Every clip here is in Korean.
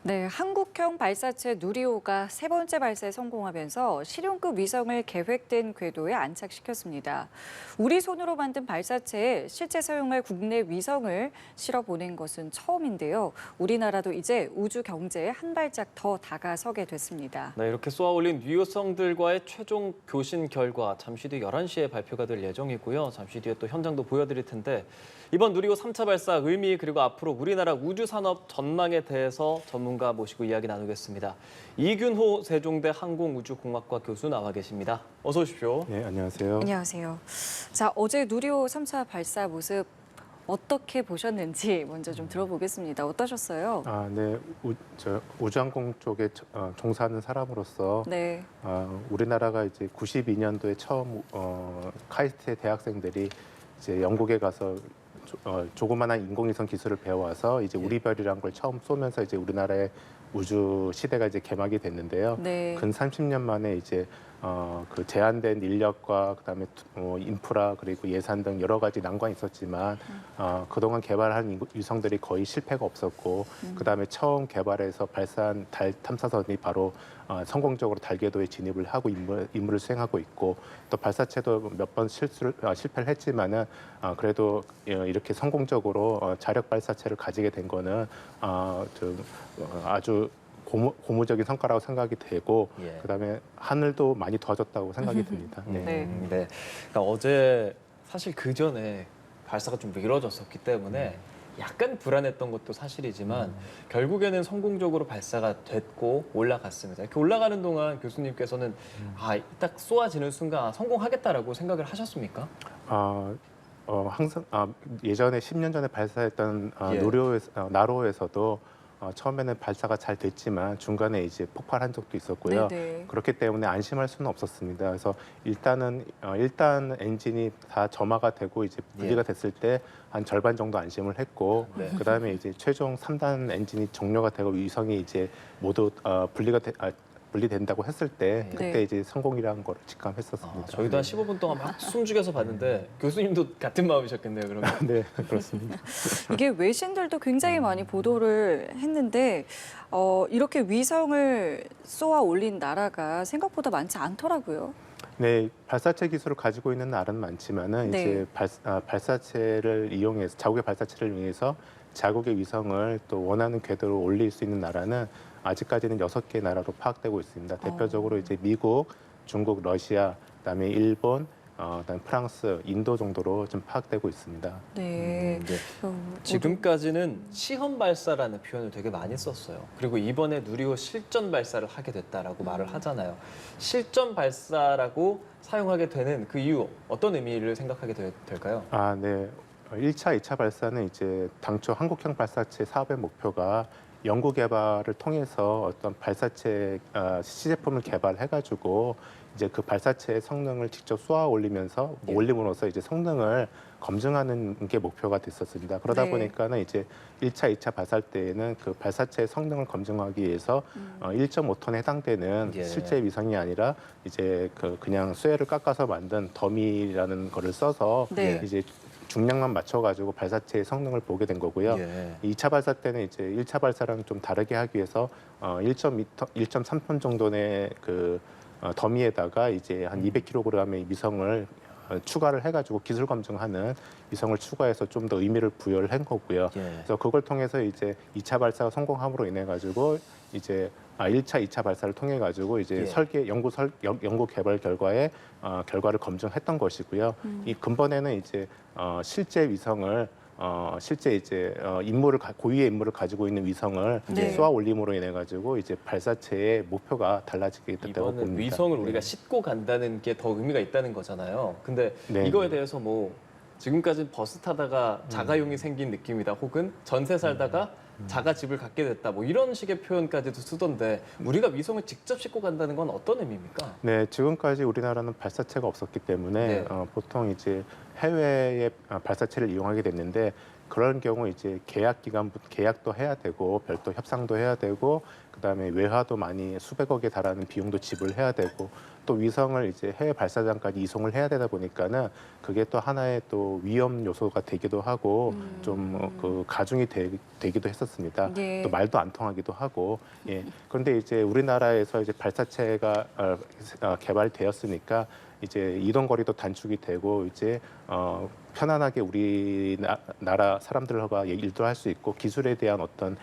네, 한국형 발사체 누리호가 세 번째 발사에 성공하면서 실용급 위성을 계획된 궤도에 안착시켰습니다. 우리 손으로 만든 발사체에 실제 사용할 국내 위성을 실어 보낸 것은 처음인데요. 우리나라도 이제 우주 경제에 한 발짝 더 다가서게 됐습니다. 네, 이렇게 쏘아 올린 유효성들과의 최종 교신 결과 잠시 뒤 11시에 발표가 될 예정이고요. 잠시 뒤에 또 현장도 보여드릴 텐데 이번 누리호 3차 발사 의미 그리고 앞으로 우리나라 우주 산업 전망에 대해서 전문가 모시고 이야기 나누겠습니다. 이균호 세종대 항공우주공학과 교수 나와 계십니다. 어서 오십시오. 네, 안녕하세요. 안녕하세요. 자, 어제 누리호 3차 발사 모습 어떻게 보셨는지 먼저 좀 들어보겠습니다. 어떠셨어요? 네, 우주항공 쪽에 종사하는 사람으로서 네. 우리나라가 이제 92년도에 처음 카이스트의 대학생들이 이제 영국에 가서 조그만한 인공위성 기술을 배워와서 이제 우리별이란 걸 처음 쏘면서 이제 우리나라의 우주 시대가 이제 개막이 됐는데요. 네. 근 30년 만에 이제 그 제한된 인력과 그다음에 인프라 그리고 예산 등 여러 가지 난관이 있었지만 그동안 개발한 위성들이 거의 실패가 없었고 그다음에 처음 개발해서 발사한 달 탐사선이 바로 성공적으로 달궤도에 진입을 하고 임무를 수행하고 있고 또 발사체도 몇 번 실패를 했지만은 그래도 이렇게 성공적으로 자력 발사체를 가지게 된 거는 아주 고무적인 성과라고 생각이 되고 그다음에 하늘도 많이 도와줬다고 생각이 듭니다. 네. 네. 그러니까 어제 사실 그 전에 발사가 좀 미뤄졌었기 때문에 약간 불안했던 것도 사실이지만 결국에는 성공적으로 발사가 됐고 올라갔습니다. 이렇게 올라가는 동안 교수님께서는 딱 쏘아지는 순간 성공하겠다라고 생각을 하셨습니까? 항상 예전에 10년 전에 발사했던 나로호에서도 처음에는 발사가 잘 됐지만 중간에 이제 폭발한 적도 있었고요. 네네. 그렇기 때문에 안심할 수는 없었습니다. 그래서 일단 엔진이 다 점화가 되고 이제 분리가 됐을 때 한 절반 정도 안심을 했고 그다음에 이제 최종 3단 엔진이 종료가 되고 위성이 이제 모두 분리된다고 했을 때 그때 이제 성공이라는 걸 직감했었습니다. 저희도 한 15분 동안 막 숨죽여서 봤는데 교수님도 같은 마음이셨겠네요, 그러면. 네, 그렇습니다. 이게 외신들도 굉장히 많이 보도를 했는데 이렇게 위성을 쏘아 올린 나라가 생각보다 많지 않더라고요. 네, 발사체 기술을 가지고 있는 나라는 많지만은 네. 이제 발사체를 이용해서 자국의 발사체를 이용해서 자국의 위성을 또 원하는 궤도로 올릴 수 있는 나라는 아직까지는 6개 나라로 파악되고 있습니다. 대표적으로 이제 미국, 중국, 러시아, 그다음에 일본, 그다음에 프랑스, 인도 정도로 좀 파악되고 있습니다. 네. 지금까지는 시험 발사라는 표현을 되게 많이 썼어요. 그리고 이번에 누리호 실전 발사를 하게 됐다라고 말을 하잖아요. 실전 발사라고 사용하게 되는 그 이유 어떤 의미를 생각하게 될까요? 네. 1차, 2차 발사는 이제 당초 한국형 발사체 사업의 목표가 연구 개발을 통해서 어떤 발사체 시제품을 개발해가지고 이제 그 발사체의 성능을 직접 쏘아 올림으로써 이제 성능을 검증하는 게 목표가 됐었습니다. 그러다 보니까는 이제 1차, 2차 발사 때에는 그 발사체의 성능을 검증하기 위해서 1.5톤에 해당되는 실제 위성이 아니라 이제 그냥 쇠를 깎아서 만든 더미라는 거를 써서 이제 중량만 맞춰가지고 발사체의 성능을 보게 된 거고요. 2차 발사 때는 이제 1차 발사랑 좀 다르게 하기 위해서 1.3톤 정도의 그 더미에다가 이제 한 200kg의 위성을 추가를 해가지고 기술 검증하는 위성을 추가해서 좀 더 의미를 부여를 한 거고요. 그래서 그걸 통해서 이제 2차 발사가 성공함으로 인해 가지고 이제 1차, 2차 발사를 통해 가지고 이제 연구 개발 결과를 검증했던 것이고요. 이 근본에는 이제 실제 위성을 실제 이제 고유의 임무를 가지고 있는 위성을 쏘아 올림으로 인해 가지고 이제 발사체의 목표가 달라지게 됐다고 봅니다. 위성을 우리가 싣고 간다는 게 더 의미가 있다는 거잖아요. 근데 이거에 대해서 뭐 지금까지는 버스 타다가 자가용이 생긴 느낌이다, 혹은 전세 살다가 자가 집을 갖게 됐다, 뭐 이런 식의 표현까지도 쓰던데 우리가 위성을 직접 싣고 간다는 건 어떤 의미입니까? 네, 지금까지 우리나라는 발사체가 없었기 때문에 보통 이제 해외의 발사체를 이용하게 됐는데 그런 경우 이제 계약도 해야 되고 별도 협상도 해야 되고 그다음에 외화도 많이 수백억에 달하는 비용도 지불해야 되고 또 위성을 이제 해외 발사장까지 이송을 해야 되다 보니까는 그게 또 하나의 또 위험 요소가 되기도 하고 좀 그 가중이 되기도 했었습니다. 예. 또 말도 안 통하기도 하고 예. 그런데 이제 우리나라에서 이제 발사체가 개발되었으니까 이제 이동 거리도 단축이 되고 이제 편안하게 우리나라 사람들과 일도 할 수 있고 기술에 대한 어떤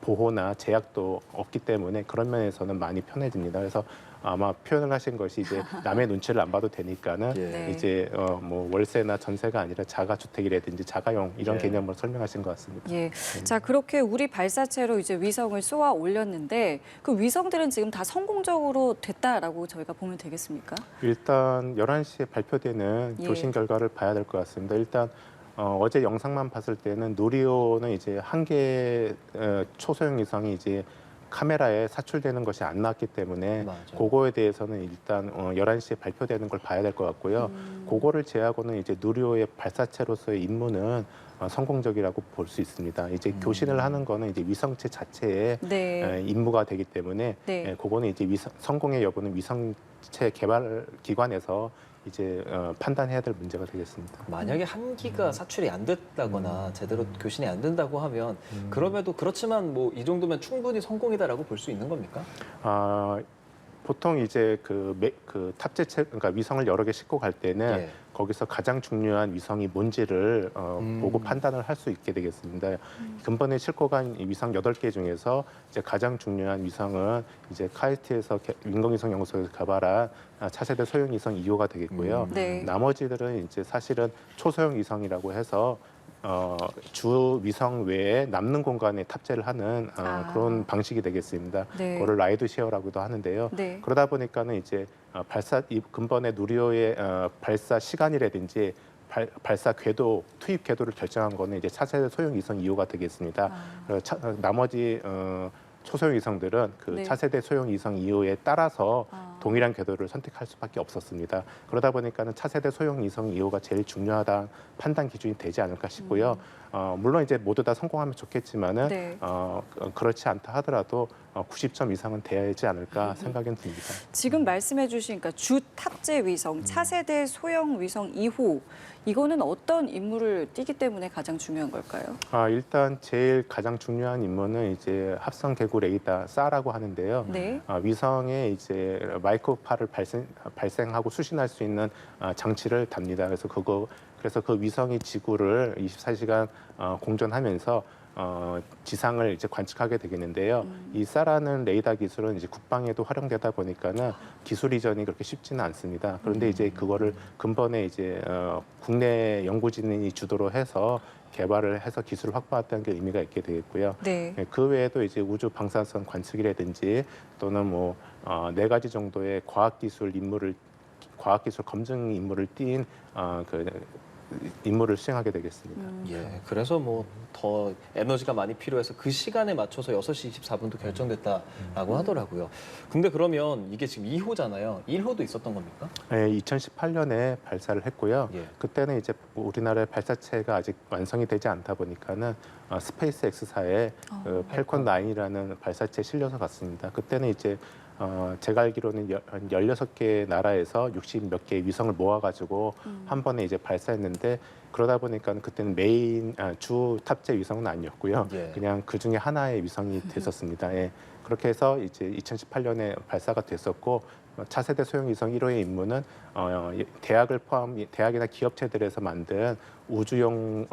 보호나 제약도 없기 때문에 그런 면에서는 많이 편해집니다. 그래서 아마 표현을 하신 것이 이제 남의 눈치를 안 봐도 되니까는 예. 이제 뭐 월세나 전세가 아니라 자가주택이라든지 자가용 이런 예. 개념으로 설명하신 것 같습니다. 예. 자, 그렇게 우리 발사체로 이제 위성을 쏘아 올렸는데 그 위성들은 지금 다 성공적으로 됐다라고 저희가 보면 되겠습니까? 일단 11시에 발표되는 예. 교신 결과를 봐야 될 것 같습니다. 일단 어제 영상만 봤을 때는 누리호는 이제 한 개 초소형 위성이 이제 카메라에 사출되는 것이 안 나왔기 때문에 맞아요. 그거에 대해서는 일단 11시에 발표되는 걸 봐야 될 것 같고요. 그거를 제하고는 이제 누리호의 발사체로서의 임무는 성공적이라고 볼 수 있습니다. 이제 교신을 하는 거는 이제 위성체 자체의 네. 임무가 되기 때문에 네. 그거는 이제 성공의 여부는 위성체 개발 기관에서 이제 판단해야 될 문제가 되겠습니다. 만약에 한 기가 사출이 안 됐다거나 제대로 교신이 안 된다고 하면 그럼에도 그렇지만 뭐 이 정도면 충분히 성공이다라고 볼 수 있는 겁니까? 보통 이제 그 탑재체 그러니까 위성을 여러 개 싣고 갈 때는 예. 거기서 가장 중요한 위성이 뭔지를 보고 판단을 할 수 있게 되겠습니다. 근본에 싣고 간 이 위성 8개 중에서 이제 가장 중요한 위성은 이제 카이스트에서 인공위성 연구소에서 개발한 차세대 소형 위성 2호가 되겠고요. 네. 나머지들은 이제 사실은 초소형 위성이라고 해서 주 위성 외에 남는 공간에 탑재를 하는 그런 방식이 되겠습니다. 네. 그거를 라이드 쉐어라고도 하는데요. 네. 그러다 보니까는 이제 이 근본의 누리호의 발사 시간이라든지 발사 궤도, 투입 궤도를 결정한 거는 이제 차세대 소형 위성 2호가 되겠습니다. 나머지 초소형 위성들은 그 네. 차세대 소형 위성 2호에 따라서 아. 동일한 궤도를 선택할 수밖에 없었습니다. 그러다 보니까는 차세대 소형 위성 2호가 제일 중요하다 판단 기준이 되지 않을까 싶고요. 물론 이제 모두 다 성공하면 좋겠지만은 네. 그렇지 않다 하더라도 90점 이상은 돼야지 않을까 생각은 듭니다. 지금 말씀해 주신 그러니까 주 탑재 위성, 차세대 소형 위성 2호 이거는 어떤 임무를 띠기 때문에 가장 중요한 걸까요? 일단 제일 가장 중요한 임무는 이제 합성 개구 레이더 SAR라고 하는데요. 네. 위성에 이제 마이크로파를 발생하고 수신할 수 있는 장치를 답니다. 그래서 그 위성이 지구를 24시간 공전하면서 지상을 이제 관측하게 되겠는데요. 이 SAR라는 레이더 기술은 이제 국방에도 활용되다 보니까는 기술 이전이 그렇게 쉽지는 않습니다. 그런데 이제 그거를 근본에 이제 국내 연구진이 주도로 해서 개발을 해서 기술을 확보했다는 게 의미가 있게 되겠고요. 네. 그 외에도 이제 우주 방사선 관측이라든지 또는 뭐 4가지 정도의 과학기술 검증 임무를 띈 그 임무를 수행하게 되겠습니다. 예, 그래서 뭐 더 에너지가 많이 필요해서 그 시간에 맞춰서 6시 24분도 결정됐다라고 하더라고요. 근데 그러면 이게 지금 2호잖아요. 1호도 있었던 겁니까? 네, 2018년에 발사를 했고요. 예. 그때는 이제 우리나라의 발사체가 아직 완성이 되지 않다 보니까는 스페이스 X사의 그 팰콘 9이라는 발사체에 실려서 갔습니다. 그때는 이제 제가 알기로는 한 16개 나라에서 60 몇 개의 위성을 모아가지고 한 번에 이제 발사했는데 그러다 보니까 그때는 주 탑재 위성은 아니었고요. 예. 그냥 그 중에 하나의 위성이 됐었습니다. 예. 그렇게 해서 이제 2018년에 발사가 됐었고 차세대 소형 위성 1호의 임무는 대학이나 기업체들에서 만든 우주용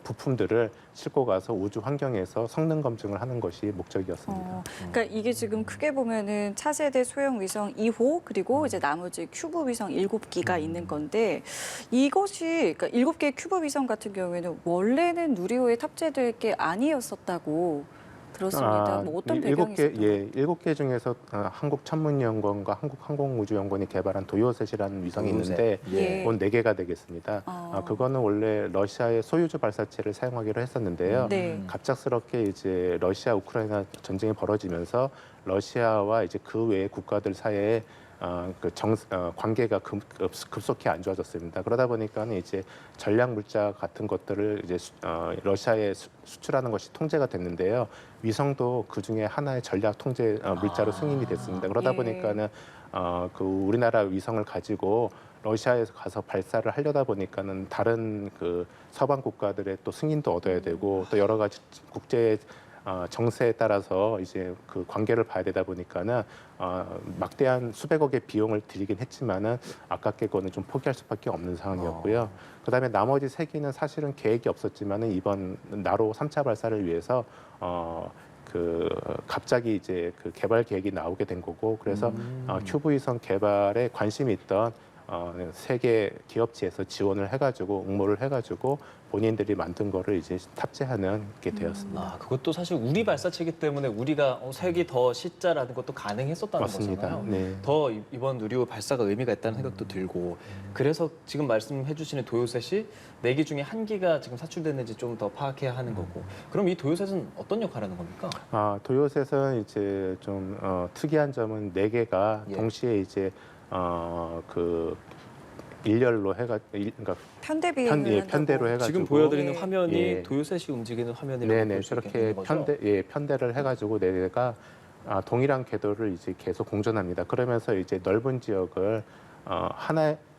부품들을 싣고 가서 우주 환경에서 성능 검증을 하는 것이 목적이었습니다. 그러니까 이게 지금 크게 보면은 차세대 소형 위성 2호 그리고 이제 나머지 큐브 위성 7기가 있는 건데 이것이 그러니까 7개의 큐브 위성 같은 경우에는 원래는 누리호에 탑재될 게 아니었었다고 들었습니다. 뭐 어떤 배경이 있었나요? 7개 중에서 한국천문연구원과 한국항공우주연구원이 개발한 도요셋이라는 위성이 도요셋. 있는데 예. 그건 4개가 되겠습니다. 그거는 원래 러시아의 소유주 발사체를 사용하기로 했었는데요. 네. 갑작스럽게 이제 러시아 우크라이나 전쟁이 벌어지면서 러시아와 이제 그 외의 국가들 사이에 관계가 급속히 안 좋아졌습니다. 그러다 보니까는 이제 전략 물자 같은 것들을 이제 러시아에 수출하는 것이 통제가 됐는데요. 위성도 그 중에 하나의 전략 통제 물자로 승인이 됐습니다. 그러다 예. 보니까는 그 우리나라 위성을 가지고 러시아에서 가서 발사를 하려다 보니까는 다른 그 서방 국가들의 또 승인도 얻어야 되고 또 여러 가지 국제 정세에 따라서 이제 그 관계를 봐야 되다 보니까는 막대한 수백억의 비용을 들이긴 했지만은 아깝게 그거는 좀 포기할 수밖에 없는 상황이었고요. 그다음에 나머지 세 개는 사실은 계획이 없었지만은 이번 나로 3차 발사를 위해서 갑자기 이제 그 개발 계획이 나오게 된 거고 그래서 큐브 위성 개발에 관심이 있던 세계 기업체에서 지원을 해가지고 응모를 해가지고 본인들이 만든 거를 이제 탑재하는 게 되었습니다. 그것도 사실 우리 발사체이기 때문에 우리가 색이 더 C자라는 것도 가능했었다는 맞습니다. 거잖아요. 네. 더 이번 누리호 발사가 의미가 있다는 생각도 들고 그래서 지금 말씀해 주시는 도요셋이 4기 중에 1기가 지금 사출됐는지 좀 더 파악해야 하는 거고 그럼 이 도요셋은 어떤 역할을 하는 겁니까? 도요셋은 이제 좀 특이한 점은 4개가 예. 동시에 이제 일렬로 그러니까 편대로 해가지고 지금 보여드리는 예. 화면이 예. 도요셋이 움직이는 화면이라고 네네 볼 수 저렇게 있겠는 거죠? 편대를 해가지고 4개가 동일한 궤도를 이제 계속 공전합니다. 그러면서 이제 넓은 지역을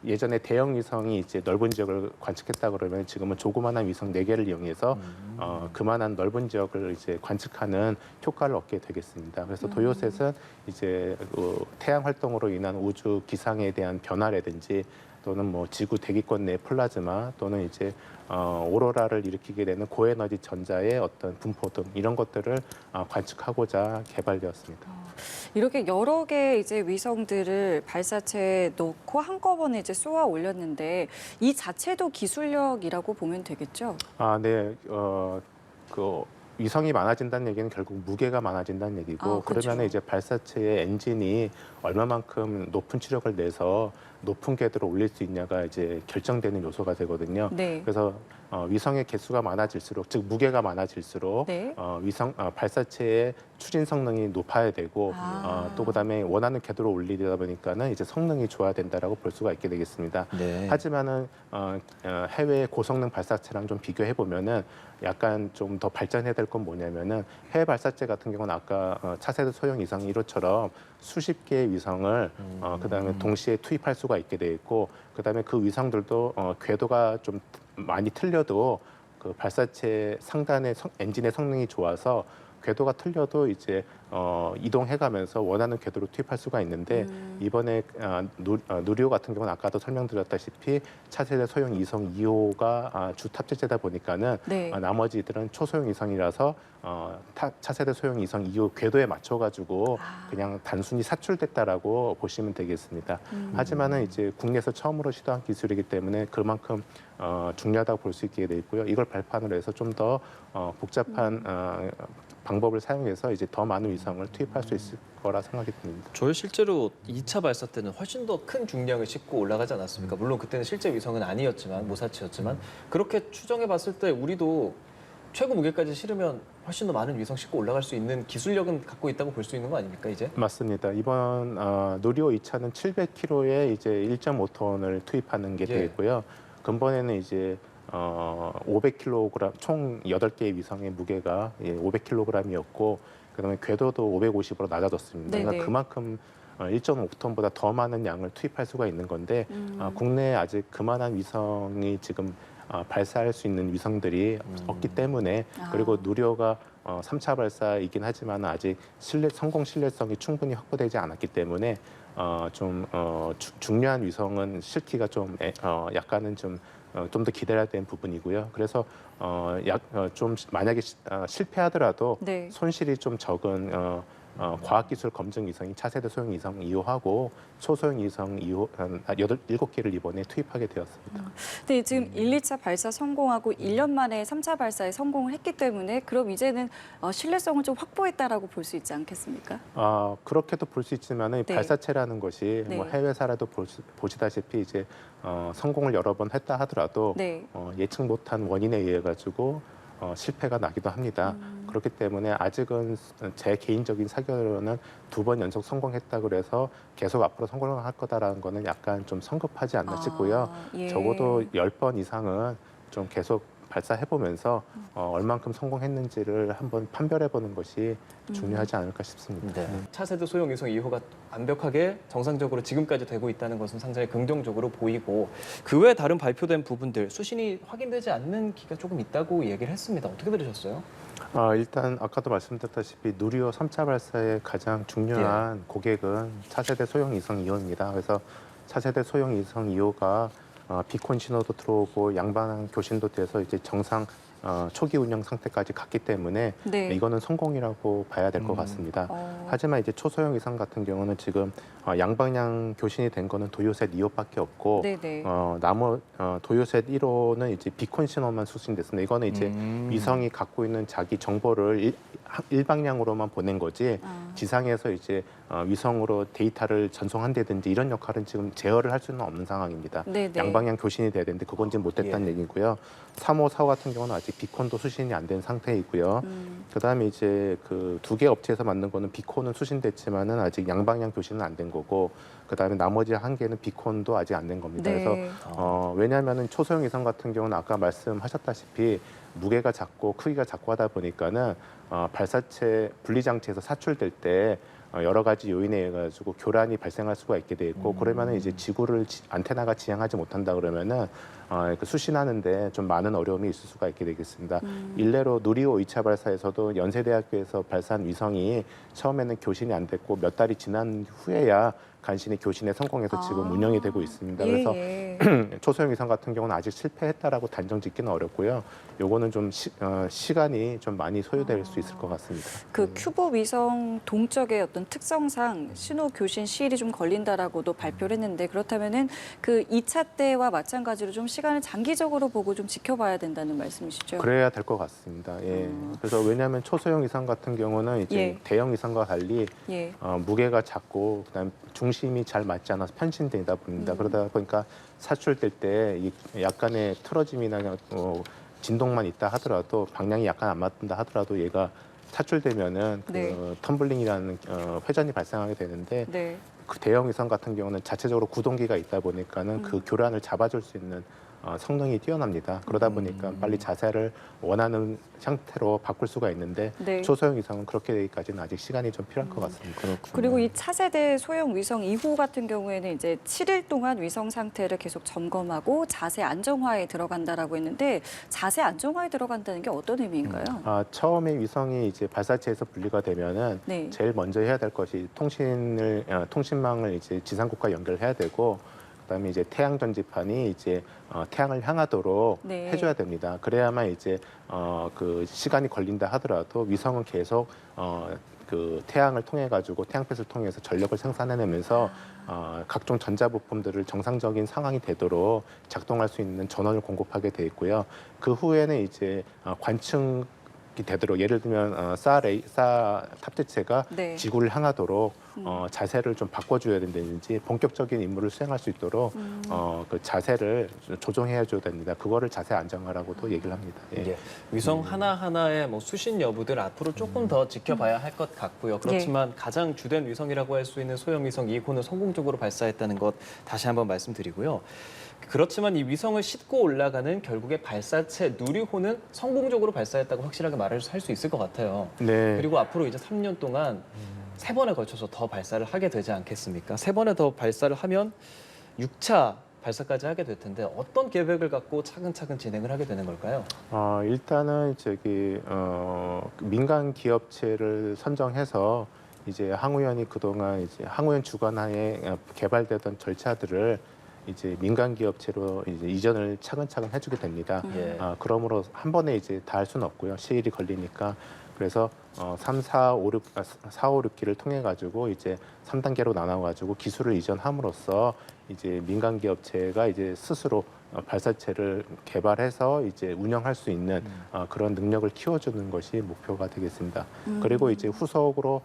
예전에 대형 위성이 이제 넓은 지역을 관측했다 그러면 지금은 조그마한 위성 4개를 이용해서 그만한 넓은 지역을 이제 관측하는 효과를 얻게 되겠습니다. 그래서 도요셋은 이제 태양 활동으로 인한 우주 기상에 대한 변화라든지 또는 뭐 지구 대기권 내 플라즈마 또는 이제 오로라를 일으키게 되는 고에너지 전자의 어떤 분포 등 이런 것들을 관측하고자 개발되었습니다. 이렇게 여러 개의 이제 위성들을 발사체에 놓고 한꺼번에 이제 쏘아 올렸는데 이 자체도 기술력이라고 보면 되겠죠? 네. 위성이 많아진다는 얘기는 결국 무게가 많아진다는 얘기고 그렇죠. 그러면 이제 발사체의 엔진이 얼마만큼 높은 추력을 내서 높은 궤도로 올릴 수 있냐가 이제 결정되는 요소가 되거든요. 네. 그래서 위성의 개수가 많아질수록 즉 무게가 많아질수록 네. 발사체의 추진 성능이 높아야 되고 또 그다음에 원하는 궤도로 올리다 보니까는 이제 성능이 좋아야 된다라고 볼 수가 있게 되겠습니다. 네. 하지만은 해외 고성능 발사체랑 좀 비교해 보면은 약간 좀 더 발전해야 될 건 뭐냐면은 해외 발사체 같은 경우는 아까 차세대 소형 위성 1호처럼 수십 개의 위성을 그다음에 동시에 투입할 수가 있게 돼 있고 그다음에 그 위성들도 궤도가 좀 많이 틀려도 그 발사체 상단의 엔진의 성능이 좋아서 궤도가 틀려도 이제 이동해가면서 원하는 궤도로 투입할 수가 있는데 이번에 누리호 같은 경우는 아까도 설명드렸다시피 차세대 소형 위성 2호가 주 탑재체다 보니까는 네. 나머지들은 초소형 위성이라서 차세대 소형 위성 2호 궤도에 맞춰가지고 그냥 단순히 사출됐다라고 보시면 되겠습니다. 하지만은 이제 국내에서 처음으로 시도한 기술이기 때문에 그만큼 중요하다고 볼 수 있게 돼 있고요. 이걸 발판으로 해서 좀 더 복잡한 방법을 사용해서 이제 더 많은 위성을 투입할 수 있을 거라 생각이 듭니다. 저희 실제로 2차 발사 때는 훨씬 더 큰 중량을 싣고 올라가지 않았습니까? 물론 그때는 실제 위성은 아니었지만 모사치였지만 그렇게 추정해 봤을 때 우리도 최고 무게까지 실으면 훨씬 더 많은 위성 싣고 올라갈 수 있는 기술력은 갖고 있다고 볼 수 있는 거 아닙니까 이제? 맞습니다. 이번 누리호 2차는 700kg에 이제 1.5톤을 투입하는 게 예. 되겠고요. 근본에는 이제 500kg 총 8개의 위성의 무게가 500kg이었고 그다음에 궤도도 550으로 낮아졌습니다. 네네. 그러니까 그만큼 1.5톤보다 더 많은 양을 투입할 수가 있는 건데 국내에 아직 그만한 위성이 지금 발사할 수 있는 위성들이 없기 때문에 그리고 누리호가 3차 발사이긴 하지만 아직 성공 신뢰성이 충분히 확보되지 않았기 때문에 중요한 위성은 실기가 좀 약간은 좀 더 기다려야 되는 부분이고요. 그래서 좀 만약에 실패하더라도 네. 손실이 좀 적은 과학기술 검증 위성이 차세대 소형 위성 2호하고 초소형 위성 2호 한 7개를 이번에 투입하게 되었습니다. 근데 지금 1, 2차 발사 성공하고 1년 만에 3차 발사에 성공을 했기 때문에 그럼 이제는 신뢰성을 좀 확보했다라고 볼 수 있지 않겠습니까? 그렇게도 볼 수 있지만은 네. 발사체라는 것이 네. 뭐 해외사라도 보시다시피 이제 성공을 여러 번 했다 하더라도 네. 예측 못한 원인에 의해 가지고 실패가 나기도 합니다. 그렇기 때문에 아직은 제 개인적인 사견으로는 2번 연속 성공했다 그래서 계속 앞으로 성공할 거다라는 거는 약간 좀 성급하지 않나 싶고요. 예. 적어도 10번 이상은 좀 계속 발사해보면서 얼만큼 성공했는지를 한번 판별해보는 것이 중요하지 않을까 싶습니다. 네. 차세대 소형 위성 2호가 완벽하게 정상적으로 지금까지 되고 있다는 것은 상당히 긍정적으로 보이고 그 외에 다른 발표된 부분들 수신이 확인되지 않는 기가 조금 있다고 얘기를 했습니다. 어떻게 들으셨어요? 일단 아까도 말씀드렸다시피 누리호 3차 발사의 가장 중요한 고객은 차세대 소형 위성 2호입니다. 그래서 차세대 소형 위성 2호가 비콘 신호도 들어오고 양방향 교신도 돼서 이제 정상 초기 운영 상태까지 갔기 때문에 네. 이거는 성공이라고 봐야 될 것 같습니다. 하지만 이제 초소형 위성 같은 경우는 지금 양방향 교신이 된 거는 도요셋 2호밖에 없고 네네. 도요셋 1호는 이제 비콘 신호만 수신됐습니다. 이거는 이제 위성이 갖고 있는 자기 정보를 일방향으로만 보낸 거지 지상에서 이제 위성으로 데이터를 전송한다든지 이런 역할은 지금 제어를 할 수는 없는 상황입니다. 네네. 양방향 교신이 돼야 되는데 그건 지금 못됐다는 얘기고요. 3호, 4호 같은 경우는 아직 비콘도 수신이 안 된 상태이고요. 그다음에 이제 그 2개 업체에서 만든 거는 비콘은 수신됐지만은 아직 양방향 교신은 안 된 거고 그다음에 나머지 1개는 비콘도 아직 안 된 겁니다. 네. 그래서 왜냐하면은 초소형 위성 같은 경우는 아까 말씀하셨다시피 무게가 작고 크기가 작고 하다 보니까는 발사체 분리 장치에서 사출될 때 여러 가지 요인에 의해 가지고 교란이 발생할 수가 있게 돼 있고 그러면은 이제 지구를 안테나가 지향하지 못한다 그러면은 그 수신하는데 좀 많은 어려움이 있을 수가 있게 되겠습니다. 일례로 누리호 2차 발사에서도 연세대학교에서 발사한 위성이 처음에는 교신이 안 됐고 몇 달이 지난 후에야 간신히 교신에 성공해서 지금 운영이 되고 있습니다. 그래서 예. 초소형 위성 같은 경우는 아직 실패했다라고 단정 짓기는 어렵고요. 요거는 좀 시간이 좀 많이 소요될 수 있을 것 같습니다. 그 큐브 위성 동적의 어떤 특성상 신호 교신 시일이 좀 걸린다라고도 발표를 했는데 그렇다면은 그 2차 때와 마찬가지로 좀 시간을 장기적으로 보고 좀 지켜봐야 된다는 말씀이시죠? 그래야 될 것 같습니다. 예. 그래서 왜냐하면 초소형 위성 같은 경우는 이제 예. 대형 위성과 달리 예. 무게가 작고 그다음 중심이 잘 맞지 않아서 편신되다 봅니다. 그러다 보니까 사출될 때 약간의 틀어짐이나 진동만 있다 하더라도 방향이 약간 안 맞는다 하더라도 얘가 사출되면은 네. 그 텀블링이라는 회전이 발생하게 되는데 네. 그 대형 위성 같은 경우는 자체적으로 구동기가 있다 보니까는 그 교란을 잡아줄 수 있는 성능이 뛰어납니다. 그러다 보니까 빨리 자세를 원하는 상태로 바꿀 수가 있는데 네. 초소형 위성은 그렇게 되기까지는 아직 시간이 좀 필요할 것 같습니다. 그리고 이 차세대 소형 위성 2호 같은 경우에는 이제 7일 동안 위성 상태를 계속 점검하고 자세 안정화에 들어간다라고 했는데 자세 안정화에 들어간다는 게 어떤 의미인가요? 처음에 위성이 이제 발사체에서 분리가 되면은 네. 제일 먼저 해야 될 것이 통신망을 이제 지상국과 연결해야 되고 그다음에 이제 태양 전지판이 이제 태양을 향하도록 네. 해줘야 됩니다. 그래야만 이제 그 시간이 걸린다 하더라도 위성은 계속 그 태양을 통해 가지고 태양빛을 통해서 전력을 생산해내면서 각종 전자부품들을 정상적인 상황이 되도록 작동할 수 있는 전원을 공급하게 돼 있고요. 그 후에는 이제 관측이 되도록 예를 들면 사 탑재체가 네. 지구를 향하도록 자세를 좀 바꿔줘야 된다든지 본격적인 임무를 수행할 수 있도록 그 자세를 조정해 줘야 됩니다. 그거를 자세 안정화라고도 얘기를 합니다. 예. 예. 위성 하나하나의 뭐 수신 여부들 앞으로 조금 더 지켜봐야 할 것 같고요. 그렇지만 가장 주된 위성이라고 할 수 있는 소형 위성 2호는 성공적으로 발사했다는 것 다시 한번 말씀드리고요. 그렇지만 이 위성을 싣고 올라가는 결국에 발사체 누리호는 성공적으로 발사했다고 확실하게 말할 수 있을 것 같아요. 네. 그리고 앞으로 이제 3년 동안 3번에 걸쳐서 더 발사를 하게 되지 않겠습니까? 3번에 더 발사를 하면 6차 발사까지 하게 될 텐데 어떤 계획을 갖고 차근차근 진행을 하게 되는 걸까요? 일단은 민간 기업체를 선정해서 이제 항우연이 그동안 이제 항우연 주관하에 개발되던 절차들을 이제 민간 기업체로 이제 이전을 차근차근 해주게 됩니다. 예. 그러므로 한 번에 이제 다 할 수는 없고요. 시일이 걸리니까. 그래서 3, 4, 5, 6기를 통해 가지고 이제 3단계로 나눠 가지고 기술을 이전함으로써 이제 민간 기업체가 이제 스스로 발사체를 개발해서 이제 운영할 수 있는 그런 능력을 키워주는 것이 목표가 되겠습니다. 그리고 이제 후속으로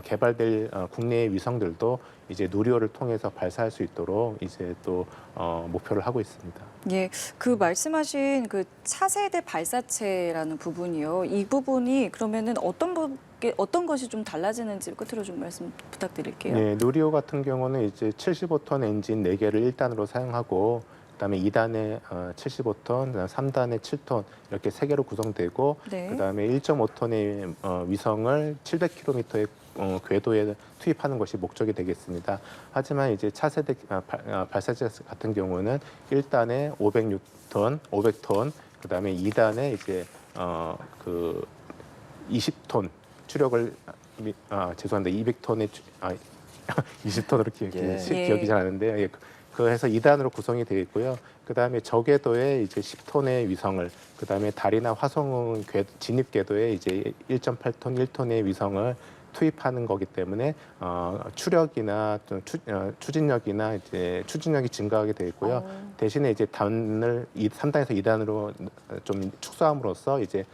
개발될 국내의 위성들도 이제 누리호를 통해서 발사할 수 있도록 이제 또 목표를 하고 있습니다. 예, 그 말씀하신 그 차세대 발사체라는 부분이요. 이 부분이 그러면은 어떤 것이 좀 달라지는지 끝으로 좀 말씀 부탁드릴게요. 네, 누리호 같은 경우는 이제 75톤 엔진 4개를 1단으로 사용하고 그다음에 2단에 75톤, 3단에 7톤 이렇게 3개로 구성되고 네. 그다음에 1.5톤의 위성을 700km의 궤도에 투입하는 것이 목적이 되겠습니다. 하지만 이제 차세대 발사체 같은 경우는 1단에 500톤, 그다음에 2단에 이제 그 20톤 추력을 죄송한데 200톤의 20톤으로 예. 기억이 잘 안 나는데요. 예, 그래서 2단으로 구성이 되어 있고요. 그다음에 저궤도에 이제 10톤의 위성을, 그다음에 달이나 화성은 진입 궤도에 이제 1.8톤, 1톤의 위성을 투입하는 거기 때문에 추력이나 또 추진력이나 이제 추진력이 증가하게 되어 있고요. 대신에 이제 단을 3단에서 2단으로 좀 축소함으로써 이제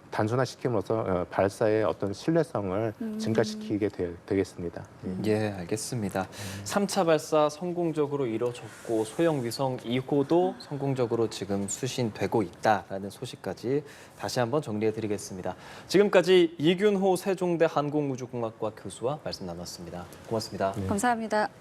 단순화시킴으로써 발사의 어떤 신뢰성을 증가시키게 되겠습니다. 예, 알겠습니다. 3차 발사 성공적으로 이뤄졌고 소형 위성 2호도 성공적으로 지금 수신되고 있다라는 소식까지 다시 한번 정리해드리겠습니다. 지금까지 이균호 세종대 항공우주공학과 교수와 말씀 나눴습니다. 고맙습니다. 감사합니다.